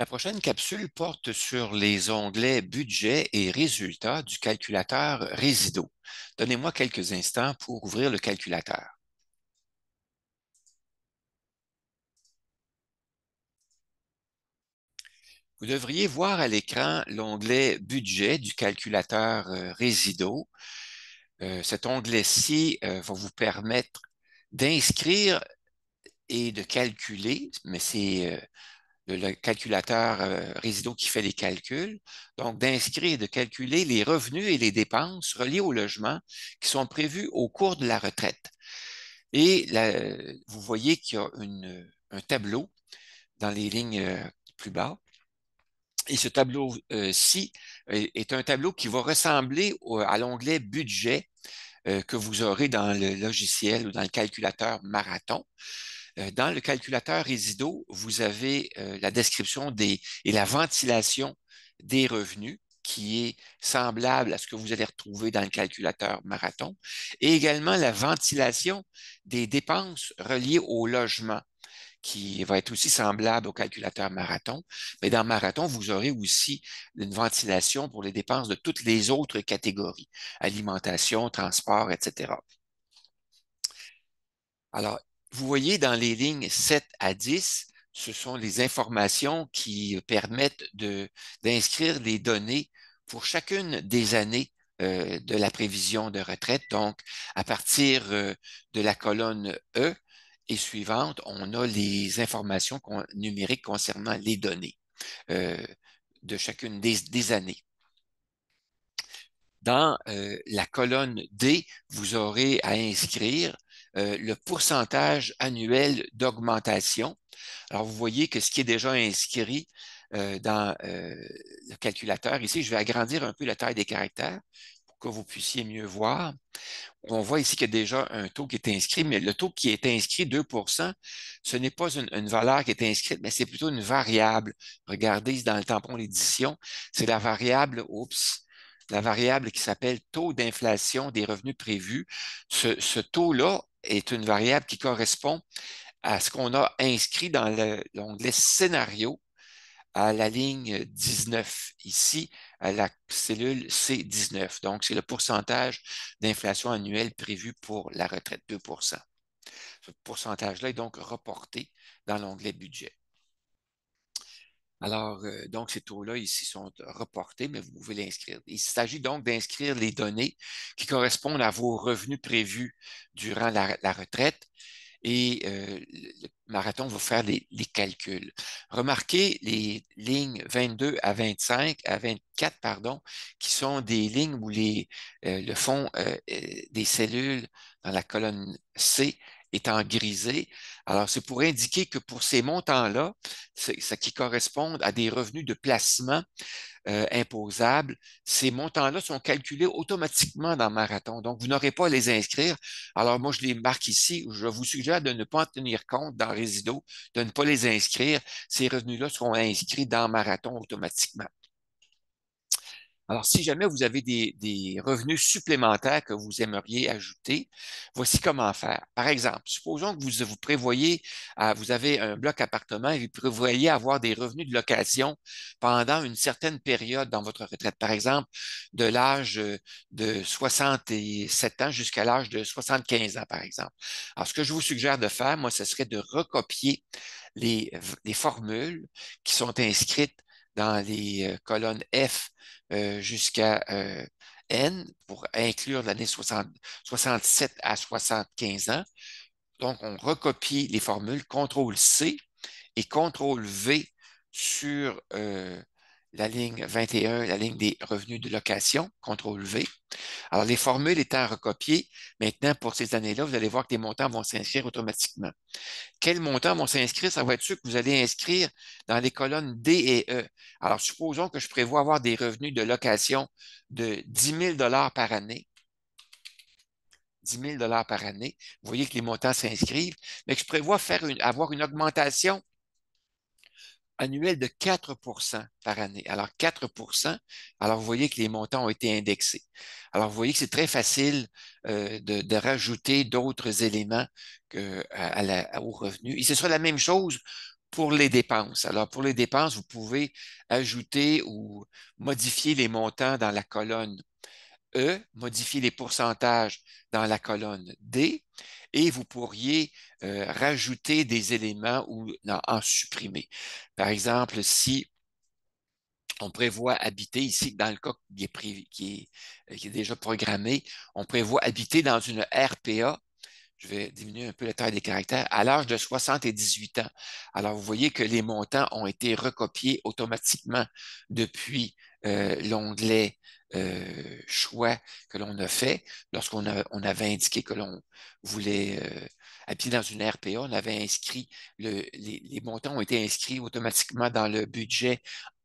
La prochaine capsule porte sur les onglets Budget et Résultats du calculateur Résido. Donnez-moi quelques instants pour ouvrir le calculateur. Vous devriez voir à l'écran l'onglet Budget du calculateur Résido. Cet onglet-ci va vous permettre d'inscrire et de calculer, mais c'est le calculateur Résido qui fait les calculs, donc d'inscrire et de calculer les revenus et les dépenses reliés au logement qui sont prévus au cours de la retraite. Et là, vous voyez qu'il y a un tableau dans les lignes plus bas. Et ce tableau-ci est un tableau qui va ressembler à l'onglet Budget que vous aurez dans le logiciel ou dans le calculateur Marathon. Dans le calculateur Résido, vous avez la description et la ventilation des revenus qui est semblable à ce que vous allez retrouver dans le calculateur Marathon, et également la ventilation des dépenses reliées au logement qui va être aussi semblable au calculateur Marathon. Mais dans Marathon, vous aurez aussi une ventilation pour les dépenses de toutes les autres catégories, alimentation, transport, etc. Alors, vous voyez dans les lignes 7 à 10, ce sont les informations qui permettent d'inscrire les données pour chacune des années de la prévision de retraite. Donc, à partir de la colonne E et suivante, on a les informations numériques concernant les données euh, de chacune des années. Dans la colonne D, vous aurez à inscrire le pourcentage annuel d'augmentation. Alors, vous voyez que ce qui est déjà inscrit dans le calculateur, ici, je vais agrandir un peu la taille des caractères pour que vous puissiez mieux voir. On voit ici qu'il y a déjà un taux qui est inscrit, mais le taux qui est inscrit, 2 ce n'est pas une valeur qui est inscrite, mais c'est plutôt une variable. Regardez dans le tampon d'édition, c'est la variable, oups, la variable qui s'appelle taux d'inflation des revenus prévus. Ce taux-là est une variable qui correspond à ce qu'on a inscrit dans l'onglet scénario à la ligne 19, ici, à la cellule C19. Donc, c'est le pourcentage d'inflation annuelle prévu pour la retraite, 2 Ce pourcentage-là est donc reporté dans l'onglet budget. Alors, donc, ces taux-là ici sont reportés, mais vous pouvez l'inscrire. Il s'agit donc d'inscrire les données qui correspondent à vos revenus prévus durant la retraite et le marathon va faire les calculs. Remarquez les lignes 22 à 25, à 24, pardon, qui sont des lignes où le fond des cellules dans la colonne C est en grisé. Alors, c'est pour indiquer que pour ces montants-là, ce qui correspondent à des revenus de placement imposables, ces montants-là sont calculés automatiquement dans Marathon. Donc, vous n'aurez pas à les inscrire. Alors, moi, je les marque ici. Je vous suggère de ne pas en tenir compte dans Résido, de ne pas les inscrire. Ces revenus-là seront inscrits dans Marathon automatiquement. Alors, si jamais vous avez des revenus supplémentaires que vous aimeriez ajouter, voici comment faire. Par exemple, supposons que vous prévoyez, vous avez un bloc appartement et vous prévoyez avoir des revenus de location pendant une certaine période dans votre retraite. Par exemple, de l'âge de 67 ans jusqu'à l'âge de 75 ans, par exemple. Alors, ce que je vous suggère de faire, moi, ce serait de recopier les, les formules qui sont inscrites dans les colonnes F jusqu'à N pour inclure l'année 67 à 75 ans. Donc, on recopie les formules, CTRL-C et CTRL-V sur la ligne 21, la ligne des revenus de location, CTRL-V. Alors, les formules étant recopiées, maintenant, pour ces années-là, vous allez voir que les montants vont s'inscrire automatiquement. Quels montants vont s'inscrire? Ça va être ceux que vous allez inscrire dans les colonnes D et E. Alors, supposons que je prévois avoir des revenus de location de 10 000 par année. 10 000 par année. Vous voyez que les montants s'inscrivent, mais que je prévois avoir une augmentation annuelle de 4 par année. Alors, 4 alors vous voyez que les montants ont été indexés. Alors, vous voyez que c'est très facile de rajouter d'autres éléments au revenu. Et ce sera la même chose pour les dépenses. Alors, pour les dépenses, vous pouvez ajouter ou modifier les montants dans la colonne E, modifier les pourcentages dans la colonne D, et vous pourriez rajouter des éléments ou en supprimer. Par exemple, si on prévoit habiter ici, dans le cas qui est déjà programmé, on prévoit habiter dans une RPA. Je vais diminuer un peu la taille des caractères, à l'âge de 78 ans. Alors, vous voyez que les montants ont été recopiés automatiquement depuis l'onglet choix que l'on a fait. On avait indiqué que l'on voulait appuyer dans une RPA, on avait inscrit, les montants ont été inscrits automatiquement dans le budget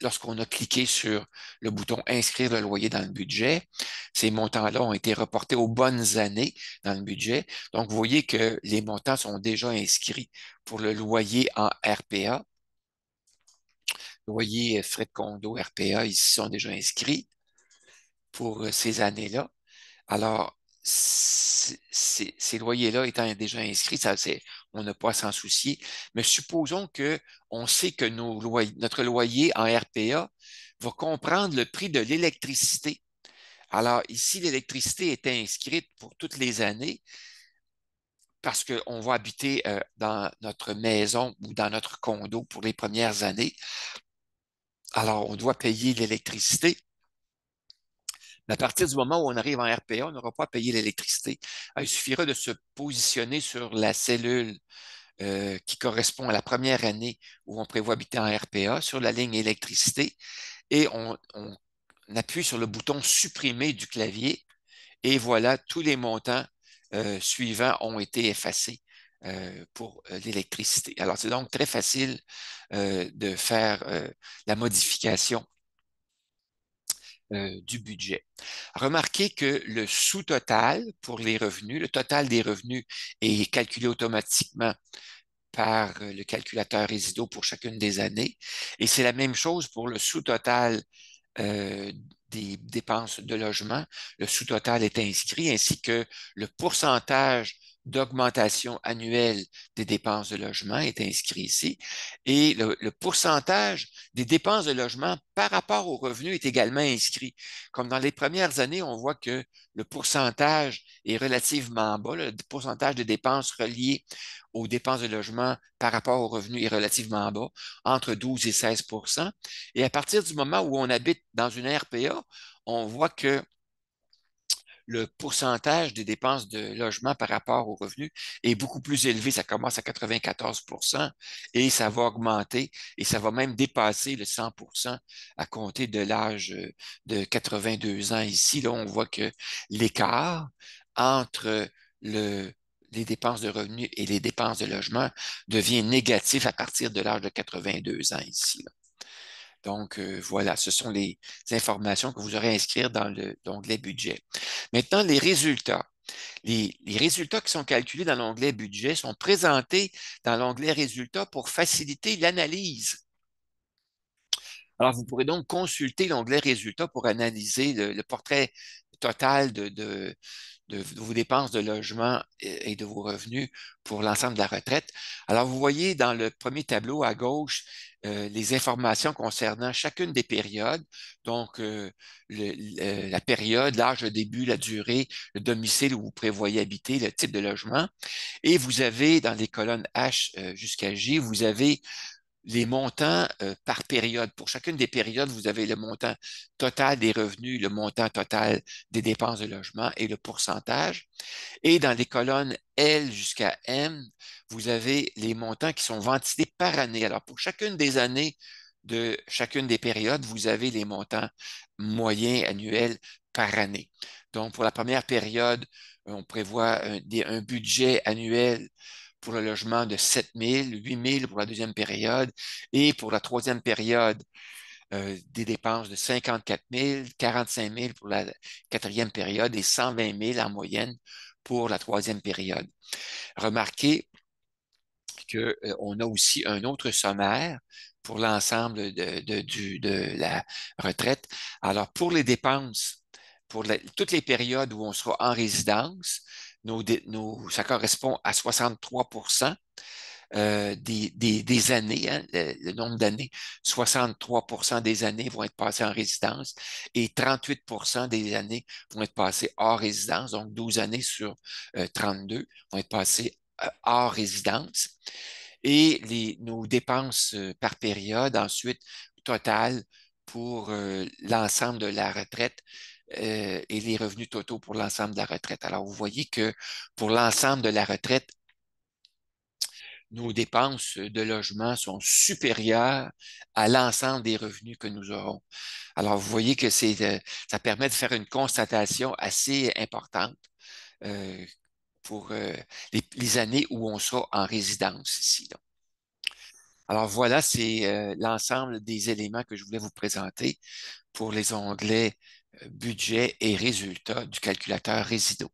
lorsqu'on a cliqué sur le bouton Inscrire le loyer dans le budget. Ces montants-là ont été reportés aux bonnes années dans le budget. Donc, vous voyez que les montants sont déjà inscrits pour le loyer en RPA. Loyer, frais de condo, RPA, ici sont déjà inscrits pour ces années-là. Alors, ces loyers-là étant déjà inscrits, on n'a pas à s'en soucier. Mais supposons qu'on sait que notre loyer en RPA va comprendre le prix de l'électricité. Alors, ici, l'électricité est inscrite pour toutes les années parce qu'on va habiter dans notre maison ou dans notre condo pour les premières années. Alors, on doit payer l'électricité. Mais à partir du moment où on arrive en RPA, on n'aura pas à payer l'électricité. Il suffira de se positionner sur la cellule qui correspond à la première année où on prévoit habiter en RPA, sur la ligne électricité, et on appuie sur le bouton supprimer du clavier, et voilà, tous les montants suivants ont été effacés pour l'électricité. Alors, c'est donc très facile de faire la modification du budget. Remarquez que le sous-total pour les revenus, le total des revenus est calculé automatiquement par le calculateur Résido pour chacune des années. Et c'est la même chose pour le sous-total euh, des dépenses de logement. Le sous-total est inscrit ainsi que le pourcentage d'augmentation annuelle des dépenses de logement est inscrit ici. Et le pourcentage des dépenses de logement par rapport aux revenus est également inscrit. Comme dans les premières années, on voit que le pourcentage est relativement bas, le pourcentage de dépenses reliées aux dépenses de logement par rapport aux revenus est relativement bas, entre 12 et 16 Et à partir du moment où on habite dans une RPA, on voit que le pourcentage des dépenses de logement par rapport aux revenus est beaucoup plus élevé. Ça commence à 94 et ça va augmenter et ça va même dépasser le 100 à compter de l'âge de 82 ans. Ici, là, on voit que l'écart entre les dépenses de revenus et les dépenses de logement devient négatif à partir de l'âge de 82 ans ici. Là. Donc, voilà, ce sont les informations que vous aurez à inscrire dans l'onglet budget. Maintenant, les résultats. Les résultats qui sont calculés dans l'onglet budget sont présentés dans l'onglet résultats pour faciliter l'analyse. Alors, vous pourrez donc consulter l'onglet résultats pour analyser le portrait total de vos dépenses de logement et de vos revenus pour l'ensemble de la retraite. Alors, vous voyez dans le premier tableau à gauche les informations concernant chacune des périodes, donc la période, l'âge de début, la durée, le domicile où vous prévoyez habiter, le type de logement. Et vous avez dans les colonnes H jusqu'à J, vous avez les montants par période. Pour chacune des périodes, vous avez le montant total des revenus, le montant total des dépenses de logement et le pourcentage. Et dans les colonnes L jusqu'à M, vous avez les montants qui sont ventilés par année. Alors, pour chacune des années de chacune des périodes, vous avez les montants moyens annuels par année. Donc, pour la première période, on prévoit un budget annuel pour le logement de 7 000, 8 000 pour la deuxième période et pour la troisième période, des dépenses de 54 000, 45 000 pour la quatrième période et 120 000 en moyenne pour la troisième période. Remarquez qu'on a aussi un autre sommaire pour l'ensemble de la retraite. Alors, pour les dépenses, pour toutes les périodes où on sera en résidence, ça correspond à 63 des années, hein, le nombre d'années. 63% des années vont être passées en résidence et 38% des années vont être passées hors résidence. Donc, 12 années sur 32 vont être passées hors résidence. Et nos dépenses par période, ensuite, total pour l'ensemble de la retraite et les revenus totaux pour l'ensemble de la retraite. Alors, vous voyez que pour l'ensemble de la retraite, nos dépenses de logement sont supérieures à l'ensemble des revenus que nous aurons. Alors, vous voyez que ça permet de faire une constatation assez importante euh, pour les années où on sera en résidence ici, là. Alors voilà, c'est l'ensemble des éléments que je voulais vous présenter pour les onglets budget et résultats du calculateur Résido.